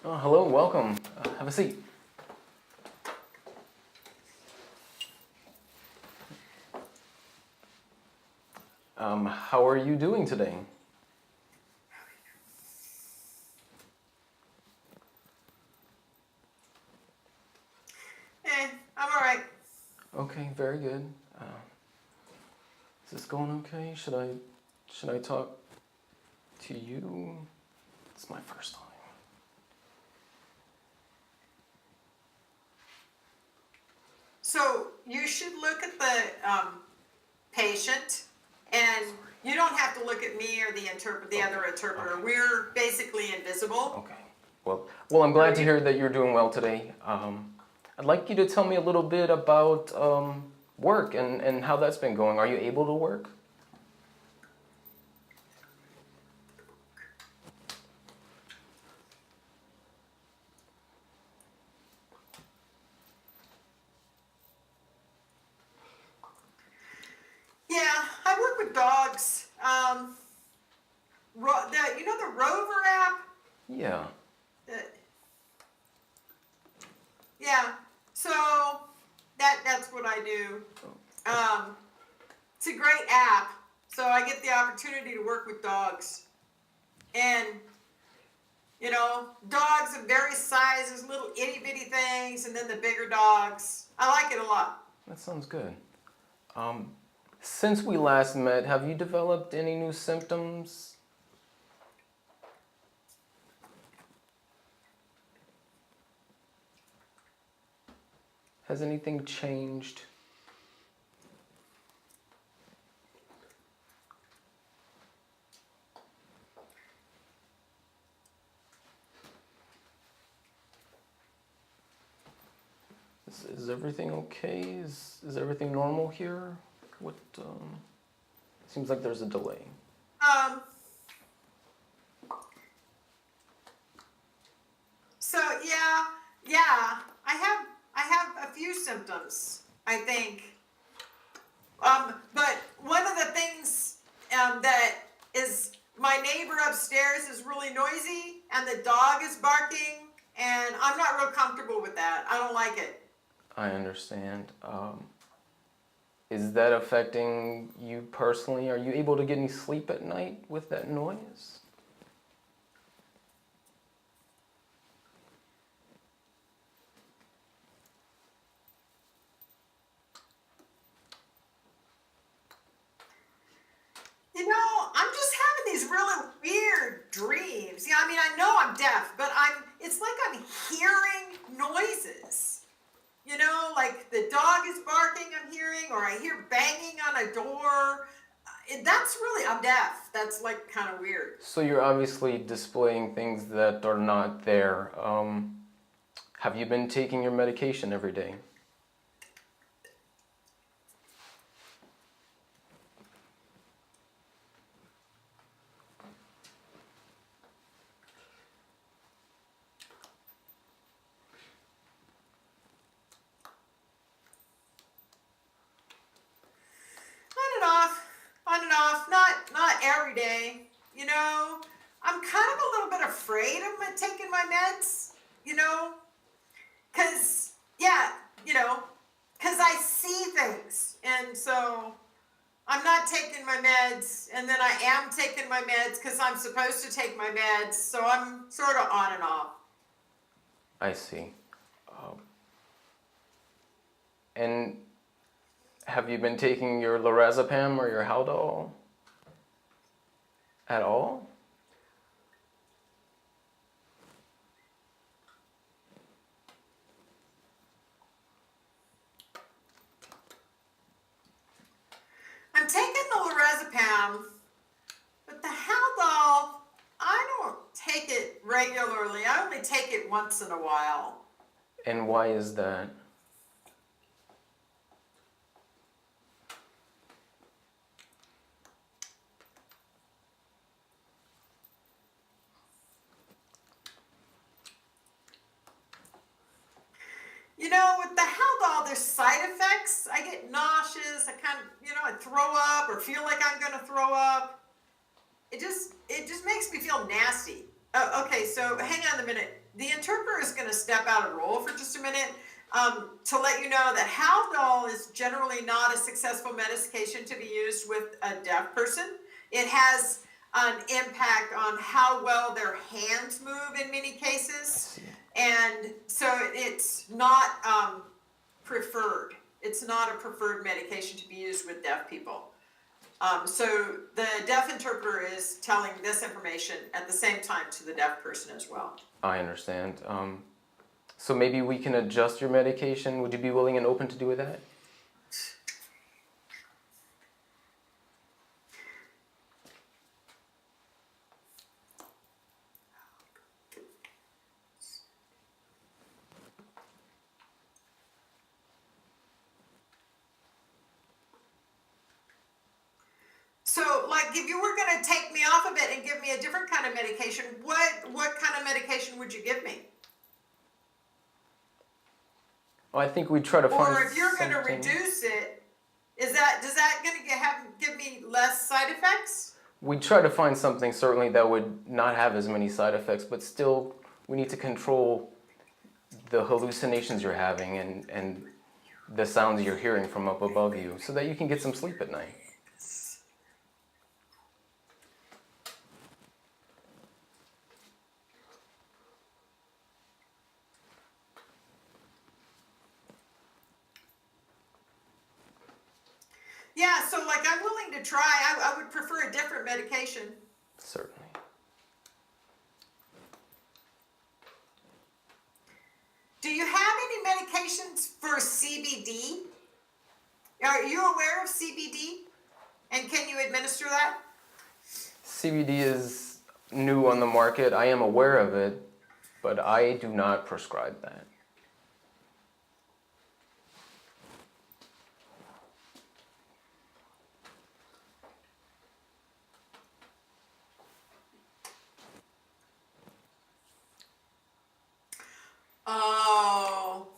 Oh, hello, welcome. Have a seat. How are you doing today? I'm all right. Okay, very good. Is this going okay? Should I talk to you? It's my first time. So you should look at the patient, and you don't have to look at me or the other interpreter. Okay. We're basically invisible. Okay. Well, I'm glad to hear that you're doing well today. I'd like you to tell me a little bit about work and how that's been going. Are you able to work? Yeah, I work with dogs. The Rover app. Yeah. Uh, yeah. So that's what I do. It's a great app. So I get the opportunity to work with dogs, and dogs of various sizes, little itty bitty things, and then the bigger dogs. I like it a lot. That sounds good. Since we last met, have you developed any new symptoms? Has anything changed? Is everything okay? Is everything normal here? What, seems like there's a delay. Um, so yeah, I have a few symptoms, I think. But one of the things that is my neighbor upstairs is really noisy, and the dog is barking, and I'm not real comfortable with that. I don't like it. I understand. Is that affecting you personally? Are you able to get any sleep at night with that noise? I'm just having these really weird dreams. Yeah, I mean, I know I'm deaf, but it's like I'm hearing noises. Like the dog is barking, I'm hearing, or I hear banging on a door. I'm deaf. That's like kind of weird. So you're obviously displaying things that are not there. Have you been taking your medication every day? On and off, not every day. I'm kind of a little bit afraid of taking my meds. You know, cause yeah, cause I see things, and so I'm not taking my meds, and then I am taking my meds because I'm supposed to take my meds. So I'm sort of on and off. I see. And have you been taking your lorazepam or your Haldol at all? I'm taking the lorazepam, but the Haldol, I don't take it regularly. I only take it once in a while. And why is that? With the Haldol, there's side effects. I get nauseous. I kind of, I throw up or feel like I'm going to throw up. It just makes me feel nasty. Oh, okay, so hang on a minute. The interpreter is going to step out of role for just a minute to let you know that Haldol is generally not a successful medication to be used with a deaf person. It has an impact on how well their hands move in many I cases, see. and so it's not preferred. It's not a preferred medication to be used with deaf people. So the deaf interpreter is telling this information at the same time to the deaf person as well. I understand. So maybe we can adjust your medication. Would you be willing and open to do that? So, like, if you were going to take me off of it and give me a different kind of medication, what kind of medication would you give me? Well, I think we'd try to find Or if you're going to something. reduce it, does that going to give me less side effects? We'd try to find something certainly that would not have as many side effects, but still we need to control the hallucinations you're having and the sounds you're hearing from up above you so that you can get some sleep at night. Yeah, so like I'm willing to try. I would prefer a different medication. Certainly. Do you have any medications for CBD? Are you aware of CBD? And can you administer that? CBD is new on the market. I am aware of it, but I do not prescribe that. Oh.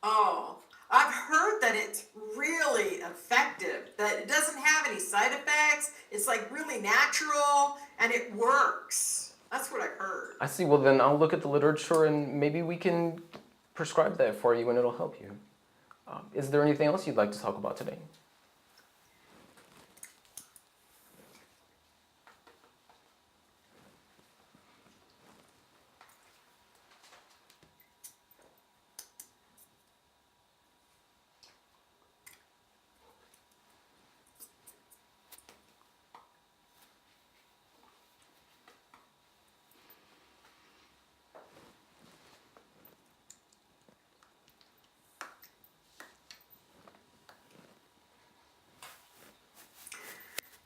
Oh. I've heard that it's really effective, that it doesn't have any side effects. It's like really natural and it works. That's what I've heard. I see. Well, then I'll look at the literature and maybe we can prescribe that for you and it'll help you. Is there anything else you'd like to talk about today?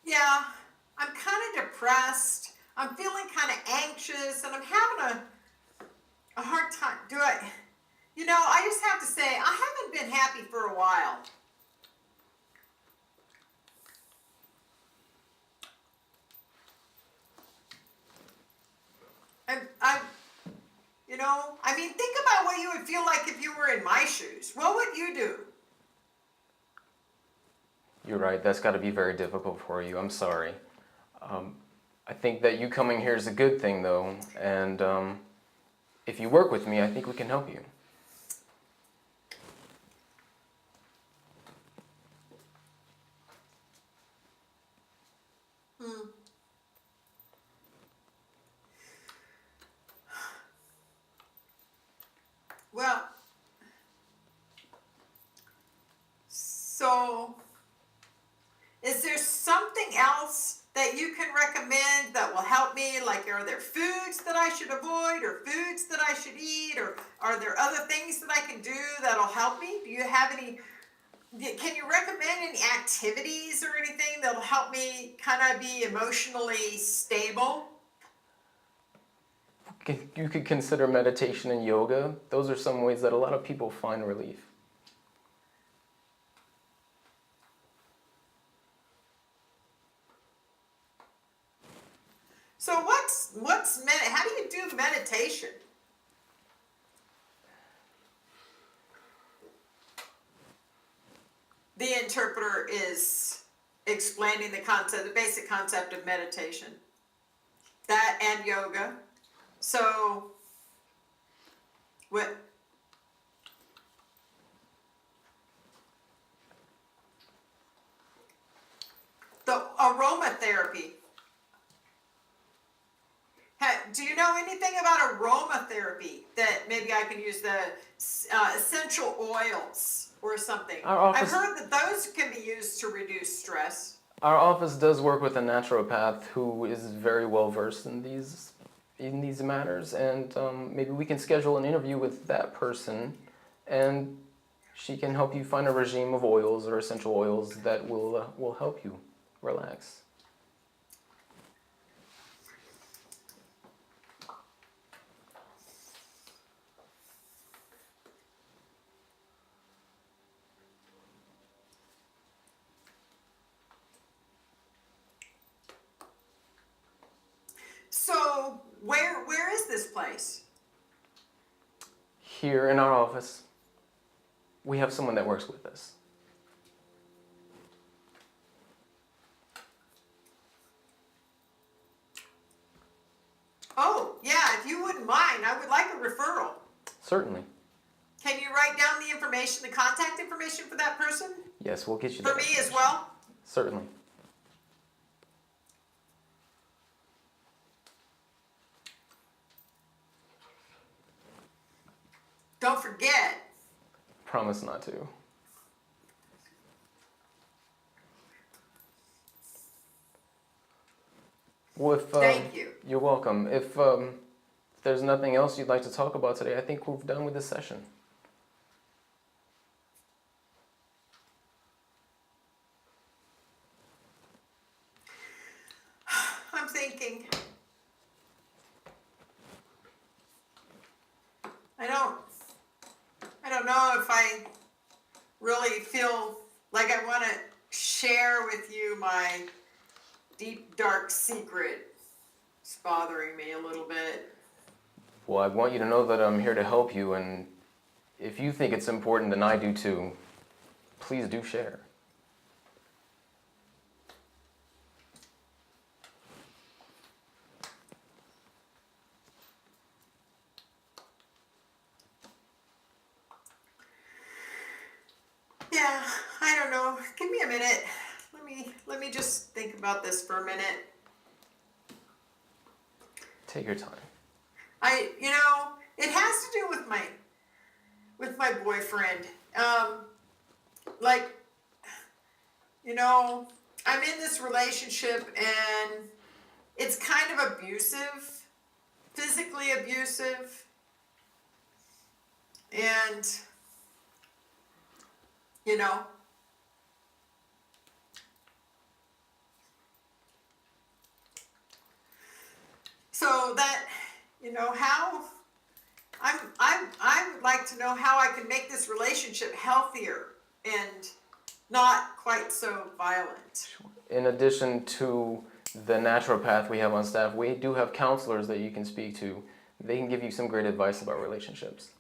Yeah, I'm kind of depressed. I'm feeling kind of anxious and I'm having a hard time. I just have to say, I haven't been happy for a while. Think about what you would feel like if you were in my shoes. What would you do? You're right. That's got to be very difficult for you. I'm sorry. I think that you coming here is a good thing, though. And if you work with me, I think we can help you. Well, so is there something else that you can recommend that will help me? Like, are there foods that I should avoid or foods that I should eat? Or are there other things that I can do that'll help me? Do you have can you recommend any activities or anything that'll help me kind of be emotionally stable? You could consider meditation and yoga. Those are some ways that a lot of people find relief. So how do you do meditation? The interpreter is explaining the basic concept of meditation. that and yoga. So, what? The aromatherapy. Do you know anything about aromatherapy that maybe I can use the essential oils or something? I've heard that those can be used to reduce stress. Our office does work with a naturopath who is very well versed in these matters, and maybe we can schedule an interview with that person, and she can help you find a regime of oils or essential oils that will help you relax. So where is this place? Here in our office, we have someone that works with us. Oh, yeah, if you wouldn't mind, I would like a referral. Certainly. Can you write down the information, the contact information for that person? Yes, we'll get you For that me as information. well? Certainly. Don't forget. Promise not to. Well, Thank you. You're welcome. If there's nothing else you'd like to talk about today, I think we're done with this session. I'm thinking. I don't know if I really feel like I want to share with you my deep, dark secret. It's bothering me a little bit. Well, I want you to know that I'm here to help you, and if you think it's important, then I do too. Please do share. Yeah, I don't know. Give me a minute. Let me just think about this for a minute. Take your time. It has to do with my boyfriend. Like, I'm in this relationship and it's kind of abusive, physically abusive, and so that how I would like to know how I can make this relationship healthier and not quite so violent. In addition to the naturopath we have on staff, we do have counselors that you can speak to. They can give you some great advice about relationships.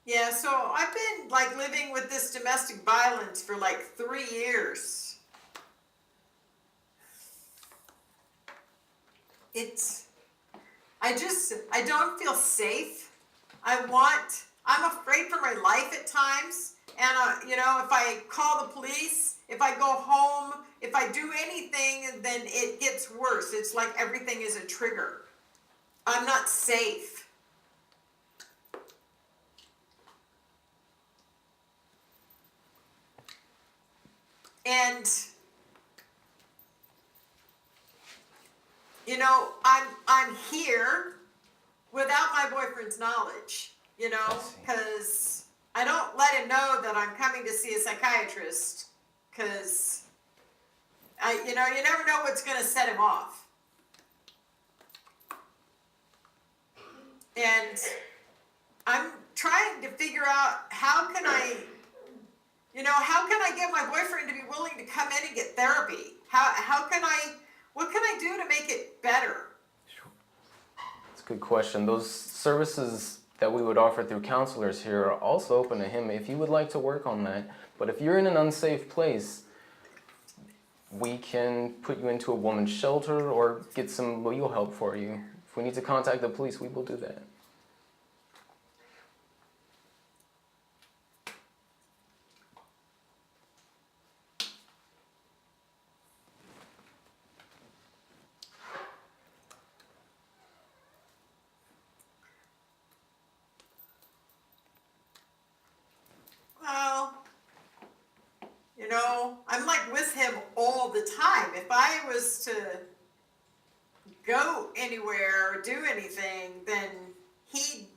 Yeah, so I've been like living with this domestic violence for like 3 years. I don't feel safe. I'm afraid for my life at times. And, if I call the police, if I go home, if I do anything, then it gets worse. It's like everything is a trigger. I'm not safe. And I'm here without my boyfriend's knowledge, because I don't let him know that I'm coming to see a psychiatrist, because you never know what's going to set him off. And I'm trying to figure out how can I get my boyfriend to be willing to come in and get therapy? What can I do to make it better? It's a good question. Those services that we would offer through counselors here are also open to him if you would like to work on that. But if you're in an unsafe place, we can put you into a woman's shelter or get some legal help for you. If we need to contact the police, we will do that. Well, I'm like with him all the time. If I was to go anywhere or do anything, then he'd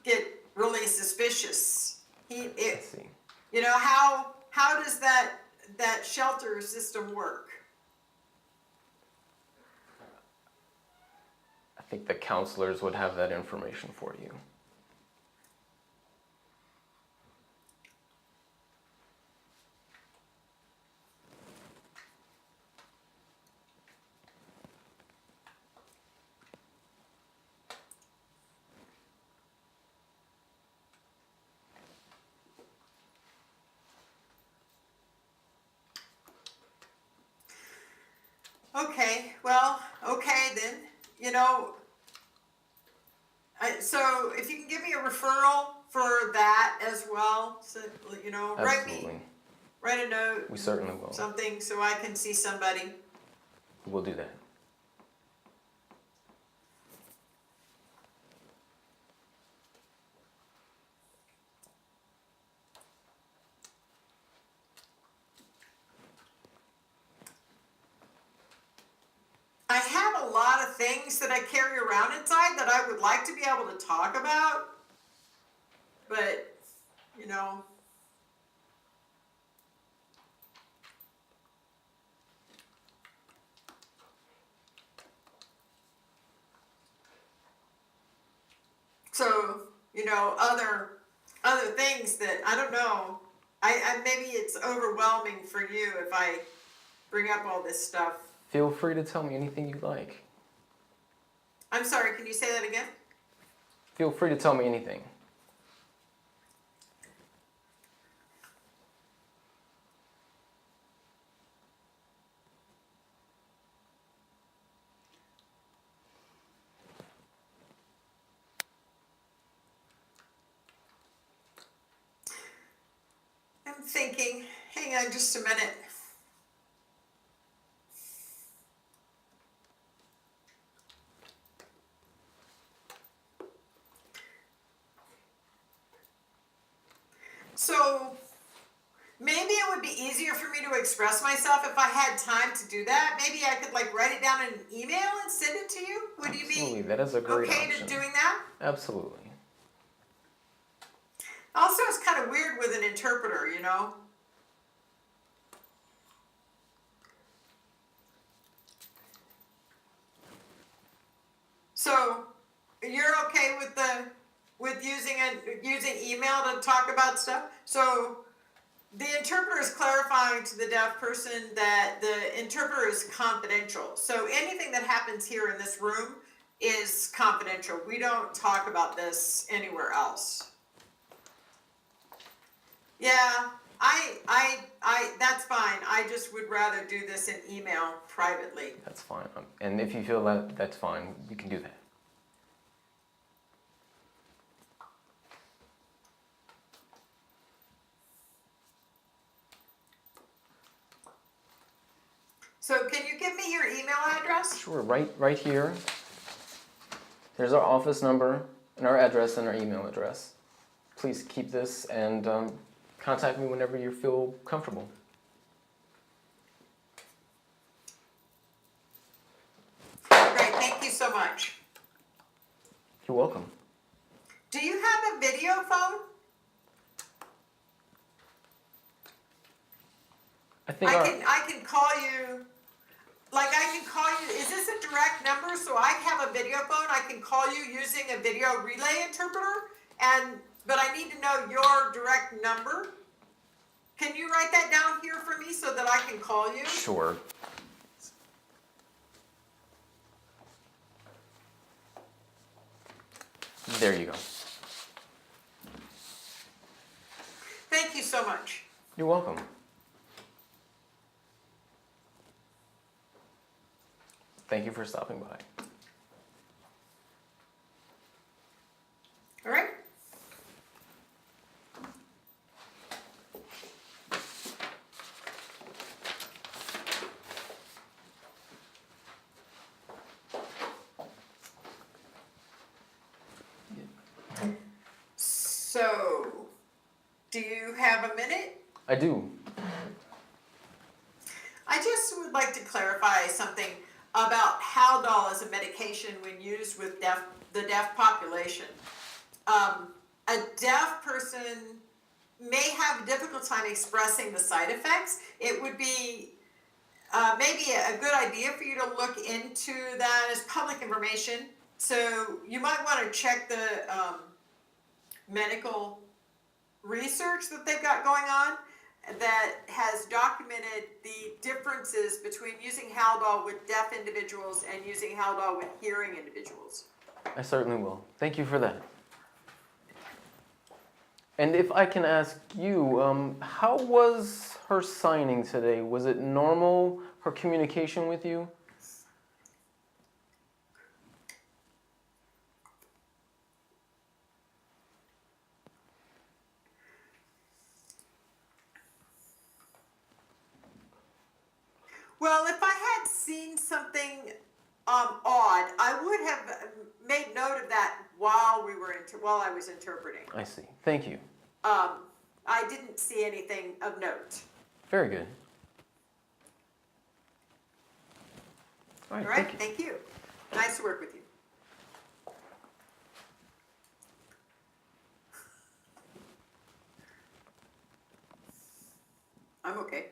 get really suspicious. Let's see. How does that shelter system work? I think the counselors would have that information for you. Okay, well, okay then. So if you can give me a referral for that as well, so Absolutely. write a note, We certainly will. something, so I can see somebody. We'll do that. I have a lot of things that I carry around inside that I would like to be able to talk about, but so other things that I don't know. I maybe it's overwhelming for you if I bring up all this stuff. Feel free to tell me anything you like. I'm sorry, can you say that again? Feel free to tell me anything. I'm thinking, hang on just a minute. So maybe it would be easier for me to express myself if I had time to do that. Maybe I could write it down in an email and send it to you. Would you Absolutely, be that is a great okay option. to doing that? Absolutely. Also, it's kind of weird with an interpreter, So you're okay with using email to talk about stuff? So the interpreter is clarifying to the deaf person that the interpreter is confidential. So anything that happens here in this room is confidential. We don't talk about this anywhere else. Yeah, that's fine. I just would rather do this in email privately. That's fine. And if you feel that that's fine, we can do that. So can you give me your email address? Sure, right here. There's our office number and our address and our email address. Please keep this and contact me whenever you feel comfortable. Great, thank you so much. You're welcome. Do you have a video phone? I think I can call you. I can call you. Is this a direct number? So I have a video phone. I can call you using a video relay interpreter, but I need to know your direct number. Can you write that down here for me so that I can call you? Sure. There you go. Thank you so much. You're welcome. Thank you for stopping by. All right. So, do you have a minute? I do. I just would like to clarify something about Haldol as a medication when used with the deaf population. A deaf person may have a difficult time expressing the side effects. It would be maybe a good idea for you to look into that as public information. So you might want to check the medical research that they've got going on that has documented the differences between using Haldol with deaf individuals and using Haldol with hearing individuals. I certainly will. Thank you for that. And if I can ask you, how was her signing today? Was it normal, her communication with you? Well, if I had seen something odd, I would have made note of that while I was interpreting. I see. Thank you. I didn't see anything of note. Very good. All All right, right, thank you. thank you. Nice to work with you. I'm okay.